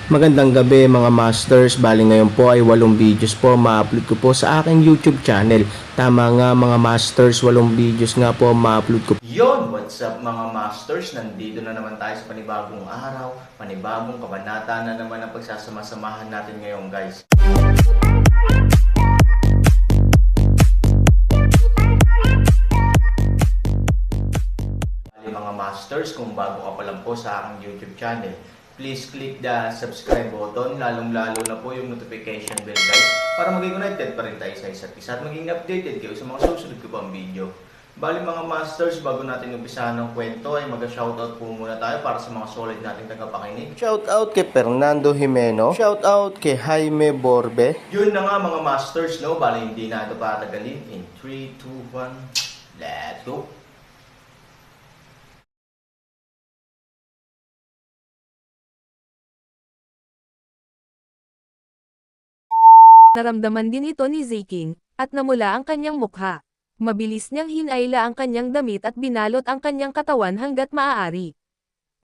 Magandang gabi mga masters, bali ngayon po ay 8 videos po ma-upload ko po sa aking YouTube channel. Tama nga mga masters, 8 videos nga po ma-upload ko. Yon, what's up mga masters? Nandito na naman tayo sa panibagong araw, panibagong kabanata na naman ang pagsasama-samahan natin ngayon guys. Bali mga masters, kung bago ka pa lang po sa aking YouTube channel, please click the subscribe button, lalong-lalo na po yung notification bell guys, para maging connected pa rin tayo sa isa't isa at maging updated kayo sa mga susunod ko pang video. Bali mga masters, bago natin umpisahan ng kwento ay mag-shoutout po muna tayo para sa mga solid nating tagapakinig. Shoutout kay Fernando Jimeno, shoutout kay Jaime Borbe. Yun na nga mga masters, no? Bali hindi na ito patagalin. In 3, 2, 1, let's go! Naramdaman din ito ni Zeking, at namula ang kanyang mukha. Mabilis niyang hinayla ang kanyang damit at binalot ang kanyang katawan hanggat maaari.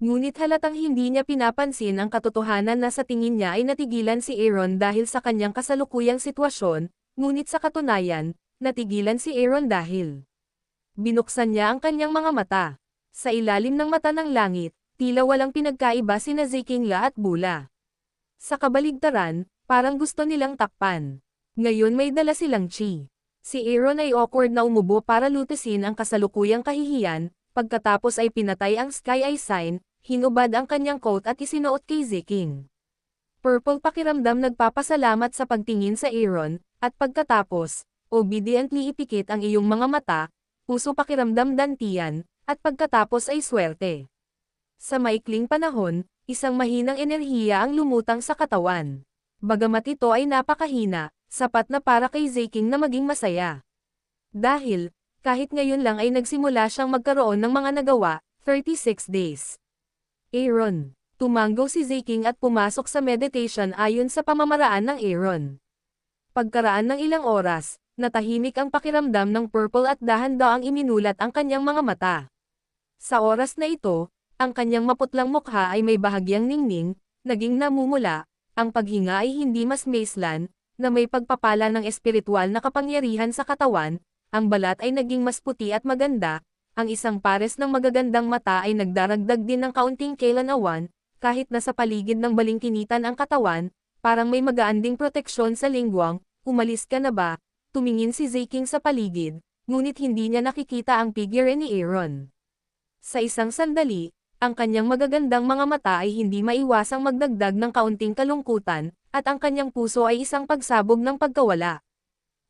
Ngunit halatang hindi niya pinapansin ang katotohanan na sa tingin niya ay natigilan si Aaron dahil sa kanyang kasalukuyang sitwasyon, ngunit sa katunayan, natigilan si Aaron dahil binuksan niya ang kanyang mga mata. Sa ilalim ng mata ng langit, tila walang pinagkaiba sina Zekingla at Bula. Sa kabaligtaran, parang gusto nilang takpan. Ngayon may dala silang chi. Si Aaron ay awkward na umubo para lutasin ang kasalukuyang kahihiyan, pagkatapos ay pinatay ang Sky Eye sign, hinubad ang kanyang coat at isinuot kay Zeking. Purple pakiramdam nagpapasalamat sa pagtingin sa Aaron, at pagkatapos, obediently ipikit ang iyong mga mata, puso pakiramdam dantian, at pagkatapos ay swerte. Sa maikling panahon, isang mahinang enerhiya ang lumutang sa katawan. Bagamat ito ay napakahina, sapat na para kay Zeking na maging masaya. Dahil, kahit ngayon lang ay nagsimula siyang magkaroon ng mga nagawa, 36 days. Aaron. Tumanggo si Zeking at pumasok sa meditation ayon sa pamamaraan ng Aaron. Pagkaraan ng ilang oras, natahimik ang pakiramdam ng Purple at dahan-daang iminulat ang kanyang mga mata. Sa oras na ito, ang kanyang maputlang mukha ay may bahagyang ningning, naging namumula, ang paghinga ay hindi mas maislan, na may pagpapala ng espiritual na kapangyarihan sa katawan, ang balat ay naging mas puti at maganda, ang isang pares ng magagandang mata ay nagdaragdag din ng kaunting kailanawan, kahit nasa paligid ng balingkinitan ang katawan, parang may magaan ding proteksyon sa lingwang. Umalis ka na ba? Tumingin si Zeking sa paligid, ngunit hindi niya nakikita ang figure ni Aaron. Sa isang sandali, ang kanyang magagandang mga mata ay hindi maiwasang magdagdag ng kaunting kalungkutan, at ang kanyang puso ay isang pagsabog ng pagkawala.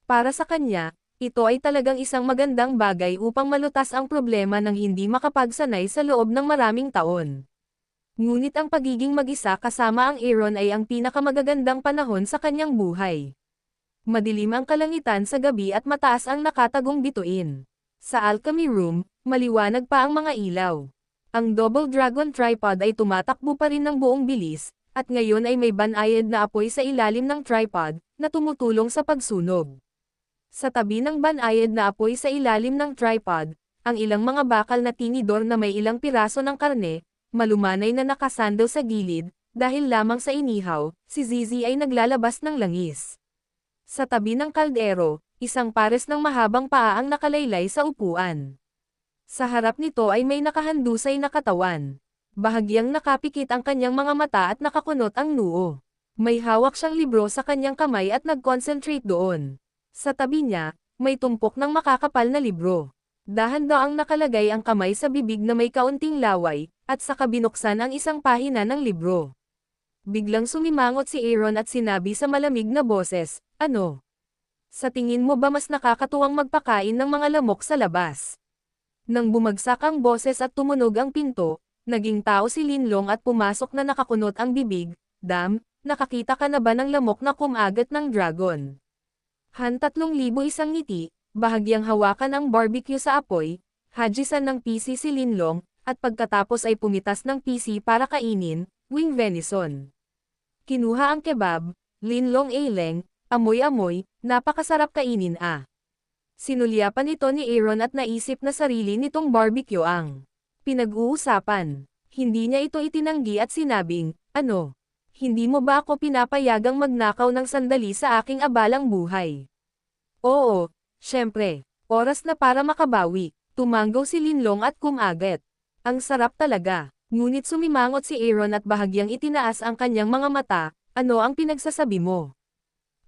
Para sa kanya, ito ay talagang isang magandang bagay upang malutas ang problema ng hindi makapagsanay sa loob ng maraming taon. Ngunit ang pagiging mag-isa kasama ang Aaron ay ang pinakamagagandang panahon sa kanyang buhay. Madilim ang kalangitan sa gabi at mataas ang nakatagong bituin. Sa alchemy room, maliwanag pa ang mga ilaw. Ang double dragon tripod ay tumatakbo pa rin ng buong bilis, at ngayon ay may banayad na apoy sa ilalim ng tripod, na tumutulong sa pagsunog. Sa tabi ng banayad na apoy sa ilalim ng tripod, ang ilang mga bakal na tinidor na may ilang piraso ng karne, malumanay na nakasandal sa gilid, dahil lamang sa inihaw, si Zizi ay naglalabas ng langis. Sa tabi ng kaldero, isang pares ng mahabang paa ang nakalaylay sa upuan. Sa harap nito ay may nakahandusay na katawan. Bahagyang nakapikit ang kanyang mga mata at nakakunot ang noo. May hawak siyang libro sa kanyang kamay at nag-concentrate doon. Sa tabi niya, may tumpok ng makakapal na libro. Dahan-daang nakalagay ang kamay sa bibig na may kaunting laway, at saka binuksan ang isang pahina ng libro. Biglang sumimangot si Aaron at sinabi sa malamig na boses, "Ano? Sa tingin mo ba mas nakakatuwang magpakain ng mga lamok sa labas?" Nang bumagsak ang boses at tumunog ang pinto, naging tao si Linlong at pumasok na nakakunot ang bibig. "Dam, nakakita ka na ba ng lamok na kumagat ng dragon?" Han 3,001 ngiti, bahagyang hawakan ang barbecue sa apoy, hajisan ng PC si Linlong, at pagkatapos ay pumitas ng PC para kainin, wing venison. Kinuha ang kebab, Linlong Aileng, amoy-amoy, napakasarap kainin ah. Sinulyapan ito ni Aaron at naisip na sarili nitong barbecue ang pinag-uusapan. Hindi niya ito itinanggi at sinabing, "Ano? Hindi mo ba ako pinapayagang magnakaw ng sandali sa aking abalang buhay? Oo, syempre. Oras na para makabawi. Tumanggaw si Linlong at kumagat. Ang sarap talaga. Ngunit sumimangot si Aaron at bahagyang itinaas ang kanyang mga mata. Ano ang pinagsasabi mo?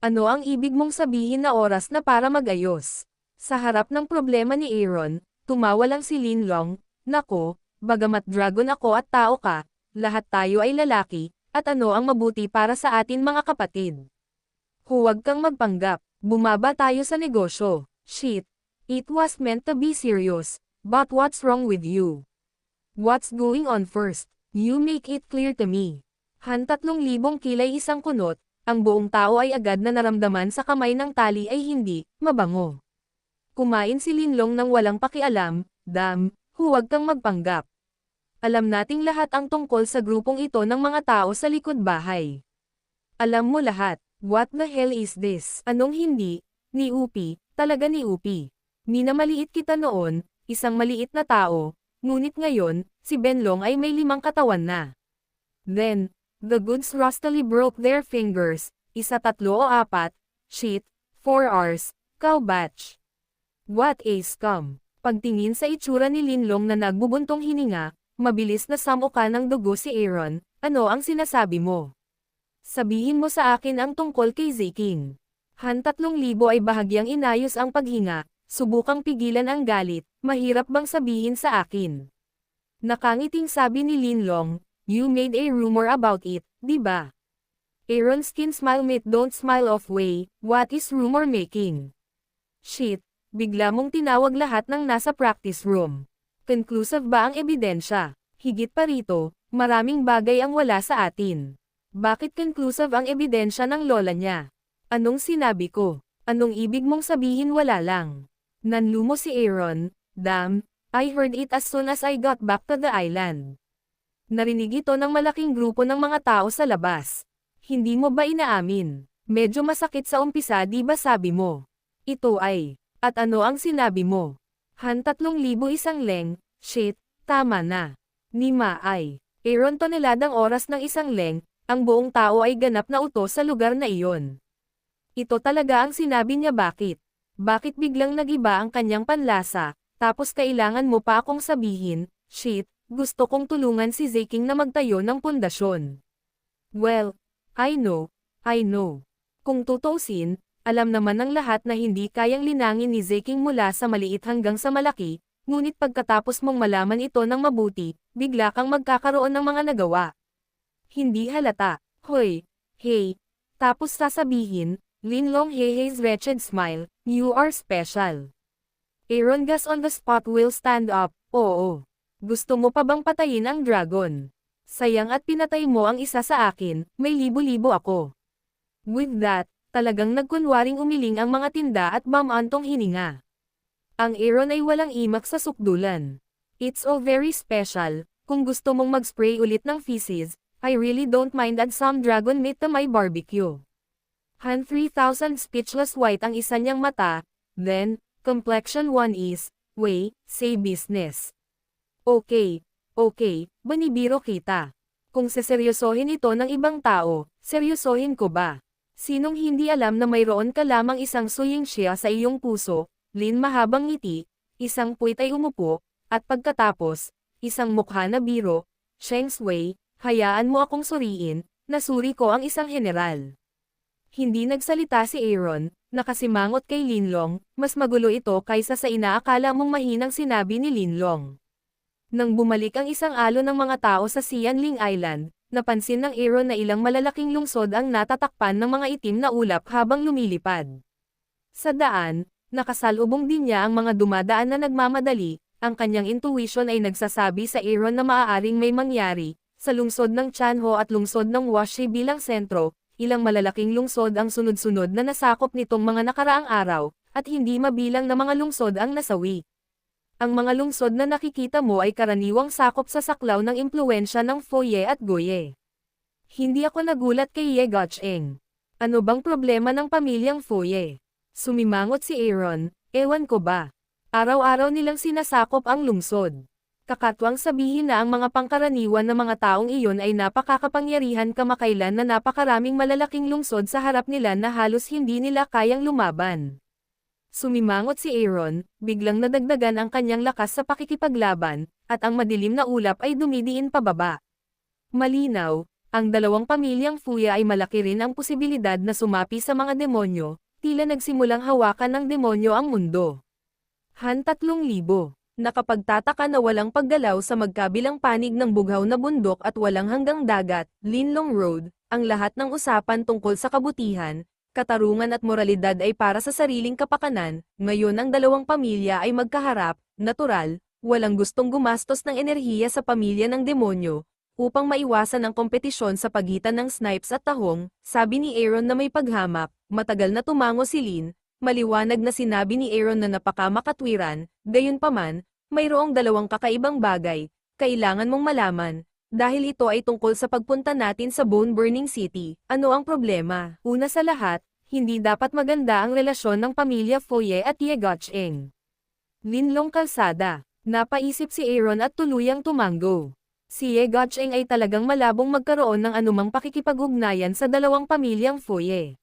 Ano ang ibig mong sabihin na oras na para magayos? Sa harap ng problema ni Aaron, tumawa lang si Linlong. Nako, bagamat dragon ako at tao ka, lahat tayo ay lalaki, at ano ang mabuti para sa atin mga kapatid? Huwag kang magpanggap, bumaba tayo sa negosyo. Shit. It was meant to be serious, but what's wrong with you? What's going on first? You make it clear to me. 3,000 kilay isang kunot, ang buong tao ay agad na naramdaman sa kamay ng tali ay hindi mabango. Kumain si Linlong nang walang pakialam. Huwag kang magpanggap. Alam nating lahat ang tungkol sa grupong ito ng mga tao sa likod bahay. Alam mo lahat. What the hell is this? Anong hindi? Ni Upi, talaga ni Upi. Minamaliit kita noon, isang maliit na tao, ngunit ngayon, si Benlong ay may 5 katawan na. Then, the goods rustily broke their fingers, 1, 3 o 4, shit, 4 hours, cow batch. What a scum. Pagtingin sa itsura ni Linlong na nagbubuntong hininga, mabilis na samuka ng dugo si Aaron. Ano ang sinasabi mo? Sabihin mo sa akin ang tungkol kay Zeking. 3,000 ay bahagyang inayos ang paghinga, subukang pigilan ang galit, mahirap bang sabihin sa akin? Nakangiting sabi ni Linlong, you made a rumor about it, di ba? Aaron's skin smile mate don't smile off way, what is rumor making? Shit, bigla mong tinawag lahat ng nasa practice room. Conclusive ba ang ebidensya? Higit pa rito, maraming bagay ang wala sa atin. Bakit conclusive ang ebidensya ng lola niya? Anong sinabi ko? Anong ibig mong sabihin wala lang? Nanlumo si Aaron. Damn, I heard it as soon as I got back to the island. Narinig ito ng malaking grupo ng mga tao sa labas. Hindi mo ba inaamin? Medyo masakit sa umpisa di ba sabi mo? Ito ay, at ano ang sinabi mo? 3,000 isang leng, shit, tama na. Nima ay, Aaron toneladang oras ng isang leng, ang buong tao ay ganap na utos sa lugar na iyon. Ito talaga ang sinabi niya bakit? Bakit biglang nagiba ang kanyang panlasa, tapos kailangan mo pa akong sabihin, shit, gusto kong tulungan si Zeking na magtayo ng pundasyon. Well, I know. Kung tutuusin, alam naman ng lahat na hindi kayang linangin ni Zeking mula sa maliit hanggang sa malaki, ngunit pagkatapos mong malaman ito ng mabuti, bigla kang magkakaroon ng mga nagawa. Hindi halata, hoy, hey, tapos sasabihin, Linlong Hehe's wretched smile, you are special. Aaron gas on the spot will stand up, oo. Gusto mo pa bang patayin ang dragon? Sayang at pinatay mo ang isa sa akin, may libo-libo ako. With that, talagang nagkunwaring umiling ang mga tinda at mamantong hininga. Ang Aaron ay walang imak sa sukdulan. It's all very special, kung gusto mong mag-spray ulit ng feces, I really don't mind add some dragon meat to my barbecue. 3,000 speechless white ang isa niyang mata, then, complexion 1 is, way, say business. Okay, banibiro kita. Kung seseryosohin ito ng ibang tao, seryosohin ko ba? Sinong hindi alam na mayroon ka lamang isang suying siya sa iyong puso, Lin mahabang ngiti, isang puwit ay umupo, at pagkatapos, isang mukha na biro, Sheng Shui, hayaan mo akong suriin, nasuri ko ang isang general. Hindi nagsalita si Aaron, nakasimangot kay Linlong, mas magulo ito kaysa sa inaakala mong mahinang sinabi ni Linlong. Nang bumalik ang isang alo ng mga tao sa Xianling Island, napansin ng Aaron na ilang malalaking lungsod ang natatakpan ng mga itim na ulap habang lumilipad. Sa daan, nakasalubong din niya ang mga dumadaan na nagmamadali, ang kanyang intuition ay nagsasabi sa Aaron na maaaring may mangyari, sa lungsod ng Chanho at lungsod ng Washi bilang sentro, ilang malalaking lungsod ang sunod-sunod na nasakop nitong mga nakaraang araw, at hindi mabilang na mga lungsod ang nasawi. Ang mga lungsod na nakikita mo ay karaniwang sakop sa saklaw ng impluwensya ng Foye at Goye. Hindi ako nagulat kay Ye Gotcheng. Ano bang problema ng pamilyang Foye? Sumimangot si Aaron, ewan ko ba. Araw-araw nilang sinasakop ang lungsod. Kakatwang sabihin na ang mga pangkaraniwan na mga taong iyon ay napakakapangyarihan kamakailan na napakaraming malalaking lungsod sa harap nila na halos hindi nila kayang lumaban. Sumimangot si Aaron, biglang nadagdagan ang kanyang lakas sa pakikipaglaban, at ang madilim na ulap ay dumidiin pababa. Malinaw, ang dalawang pamilyang Fuya ay malaki rin ang posibilidad na sumapi sa mga demonyo, tila nagsimulang hawakan ng demonyo ang mundo. Han 3,000. Nakapagtataka na walang paggalaw sa magkabilang panig ng bughaw na bundok at walang hanggang dagat, Linlong Road, ang lahat ng usapan tungkol sa kabutihan, katarungan at moralidad ay para sa sariling kapakanan. Ngayon ang dalawang pamilya ay magkaharap, natural, walang gustong gumastos ng enerhiya sa pamilya ng demonyo, upang maiwasan ang kompetisyon sa pagitan ng Snipes at Tahong. Sabi ni Aaron na may paghamak. Matagal na tumango si Lin. Maliwanag na sinabi ni Aaron na napakamakatwiran, gayunpaman, mayroong dalawang kakaibang bagay, kailangan mong malaman, dahil ito ay tungkol sa pagpunta natin sa Bone Burning City. Ano ang problema? Una sa lahat, hindi dapat maganda ang relasyon ng pamilya Foye at Ye Gocheng. Linlong kalsada. Napaisip si Aaron at tuluyang tumango. Si Ye Gocheng ay talagang malabong magkaroon ng anumang pakikipag-ugnayan sa dalawang pamilyang Foye.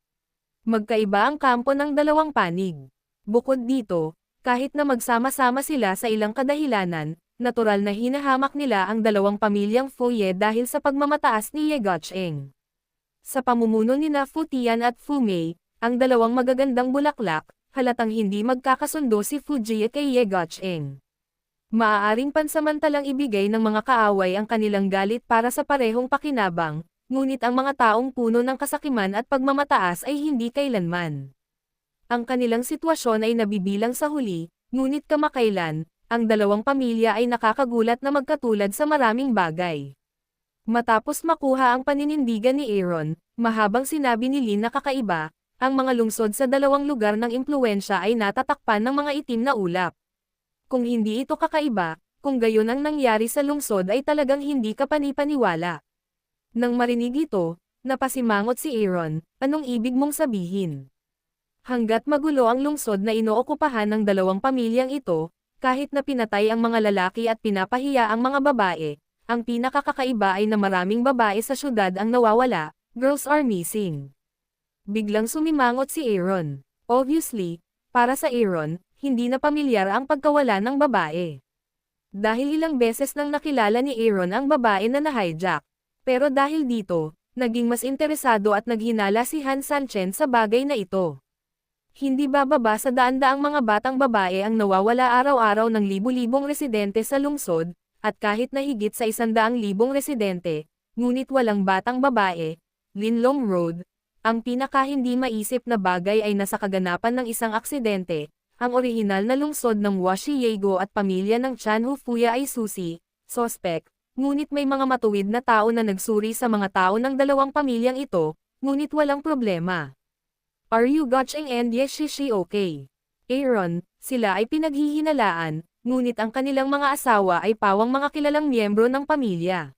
Magkaiba ang kampo ng dalawang panig. Bukod dito, kahit na magsama-sama sila sa ilang kadahilanan, natural na hinahamak nila ang dalawang pamilyang Foye dahil sa pagmamataas ni Ye Gocheng. Sa pamumuno ni na Fu Tian at Fu Mei, ang dalawang magagandang bulaklak, halatang hindi magkakasundo si Fu Jie kay Ye Gocheng. Maaaring pansamantalang ibigay ng mga kaaway ang kanilang galit para sa parehong pakinabang, ngunit ang mga taong puno ng kasakiman at pagmamataas ay hindi kailanman. Ang kanilang sitwasyon ay nabibilang sa huli, ngunit kamakailan, ang dalawang pamilya ay nakakagulat na magkatulad sa maraming bagay. Matapos makuha ang paninindigan ni Aaron, mahabang sinabi ni Lin na kakaiba, ang mga lungsod sa dalawang lugar ng impluwensya ay natatakpan ng mga itim na ulap. Kung hindi ito kakaiba, kung gayon ang nangyari sa lungsod ay talagang hindi ka panipaniwala. Nang marinig ito, napasimangot si Aaron, anong ibig mong sabihin? Hanggat magulo ang lungsod na inookupahan ng dalawang pamilyang ito, kahit na pinatay ang mga lalaki at pinapahiya ang mga babae, ang pinakakakaiba ay na maraming babae sa syudad ang nawawala, girls are missing. Biglang sumimangot si Aaron. Obviously, para sa Aaron, hindi na pamilyar ang pagkawala ng babae. Dahil ilang beses nang nakilala ni Aaron ang babae na na-hijack. Pero dahil dito, naging mas interesado at naghinala si Han Sanchen sa bagay na ito. Hindi bababa sa daan-daang mga batang babae ang nawawala araw-araw ng libu-libong residente sa lungsod, at kahit na higit sa 100,000 residente, ngunit walang batang babae. Linlong Road, ang pinaka-hindi maisip na bagay ay nasa kaganapan ng isang aksidente. Ang orihinal na lungsod ng Washiego at pamilya ng Chanhu Fuya ay susi, sospek. Ngunit may mga matuwid na tao na nagsuri sa mga tao ng dalawang pamilyang ito, ngunit walang problema. Are you Gocheng and Ye Shishi okay? Aaron, sila ay pinaghihinalaan, ngunit ang kanilang mga asawa ay pawang mga kilalang miyembro ng pamilya.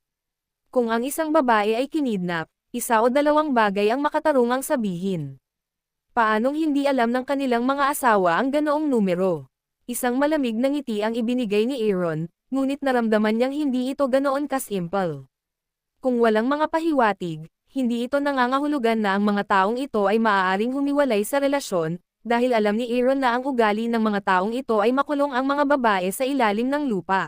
Kung ang isang babae ay kinidnap, isa o dalawang bagay ang makatarungang sabihin. Paanong hindi alam ng kanilang mga asawa ang ganoong numero? Isang malamig na ngiti ang ibinigay ni Aaron, ngunit naramdaman niyang hindi ito ganoon ka-simple. Kung walang mga pahiwatig, hindi ito nangangahulugan na ang mga taong ito ay maaaring humiwalay sa relasyon, dahil alam ni Aaron na ang ugali ng mga taong ito ay makulong ang mga babae sa ilalim ng lupa.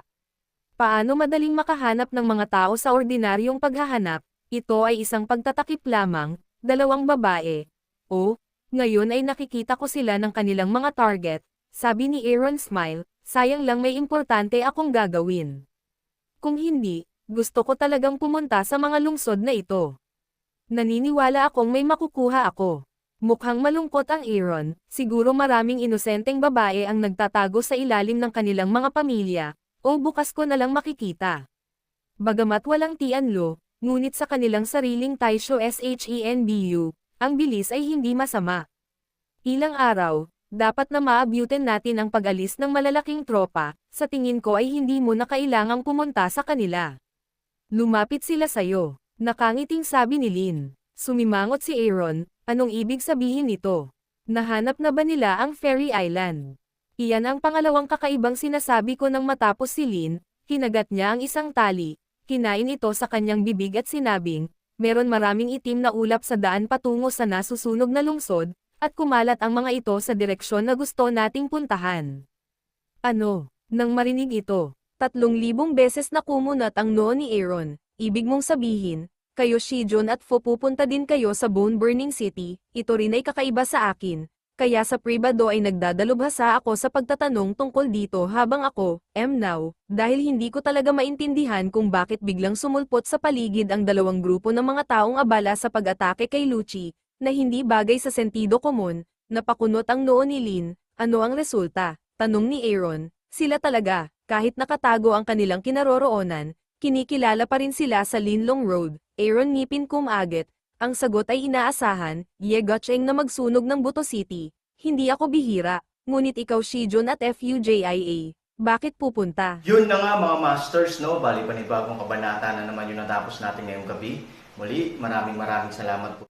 Paano madaling makahanap ng mga tao sa ordinaryong paghahanap? Ito ay isang pagtatakip lamang, dalawang babae. O, ngayon ay nakikita ko sila ng kanilang mga target, sabi ni Aaron smile. Sayang lang may importante akong gagawin. Kung hindi, gusto ko talagang pumunta sa mga lungsod na ito. Naniniwala akong may makukuha ako. Mukhang malungkot ang Aaron, siguro maraming inosenteng babae ang nagtatago sa ilalim ng kanilang mga pamilya, o bukas ko na lang makikita. Bagamat walang tianlo, ngunit sa kanilang sariling Taisho Shenbu, ang bilis ay hindi masama. Ilang araw, dapat na maabutin natin ang pag-alis ng malalaking tropa, sa tingin ko ay hindi mo na kailangang pumunta sa kanila. Lumapit sila sayo, nakangiting sabi ni Lin. Sumimangot si Aaron, anong ibig sabihin nito? Nahanap na ba nila ang Fairy Island? Iyan ang pangalawang kakaibang sinasabi ko nang matapos si Lin, Kinagat niya ang isang tali, kinain ito sa kanyang bibig at sinabing, meron maraming itim na ulap sa daan patungo sa nasusunog na lungsod, at kumalat ang mga ito sa direksyon na gusto nating puntahan. Ano? Nang marinig ito, 3,000 beses na kumunat ang noo ni Aaron. Ibig mong sabihin, kayo Shijon at Fo pupunta din kayo sa Bone Burning City, ito rin ay kakaiba sa akin. Kaya sa pribado ay nagdadalubhasa ako sa pagtatanong tungkol dito habang ako, now, dahil hindi ko talaga maintindihan kung bakit biglang sumulpot sa paligid ang dalawang grupo ng mga taong abala sa pag-atake kay Lucci, na hindi bagay sa sentido komon. Napakunot ang noo ni Lin. Ano ang resulta? Tanong ni Aaron. Sila talaga, kahit nakatago ang kanilang kinaroroonan, kinikilala pa rin sila sa Linlong Road. Aaron ngipin kumagit. Ang sagot ay inaasahan, Yegotcheng na magsunog ng Buto City. Hindi ako bihira, ngunit ikaw Shijon at FUJIA. Bakit pupunta? Yun na nga mga masters, no? Bali panibagong kabanata na naman yung natapos natin ngayong gabi. Muli, maraming salamat po.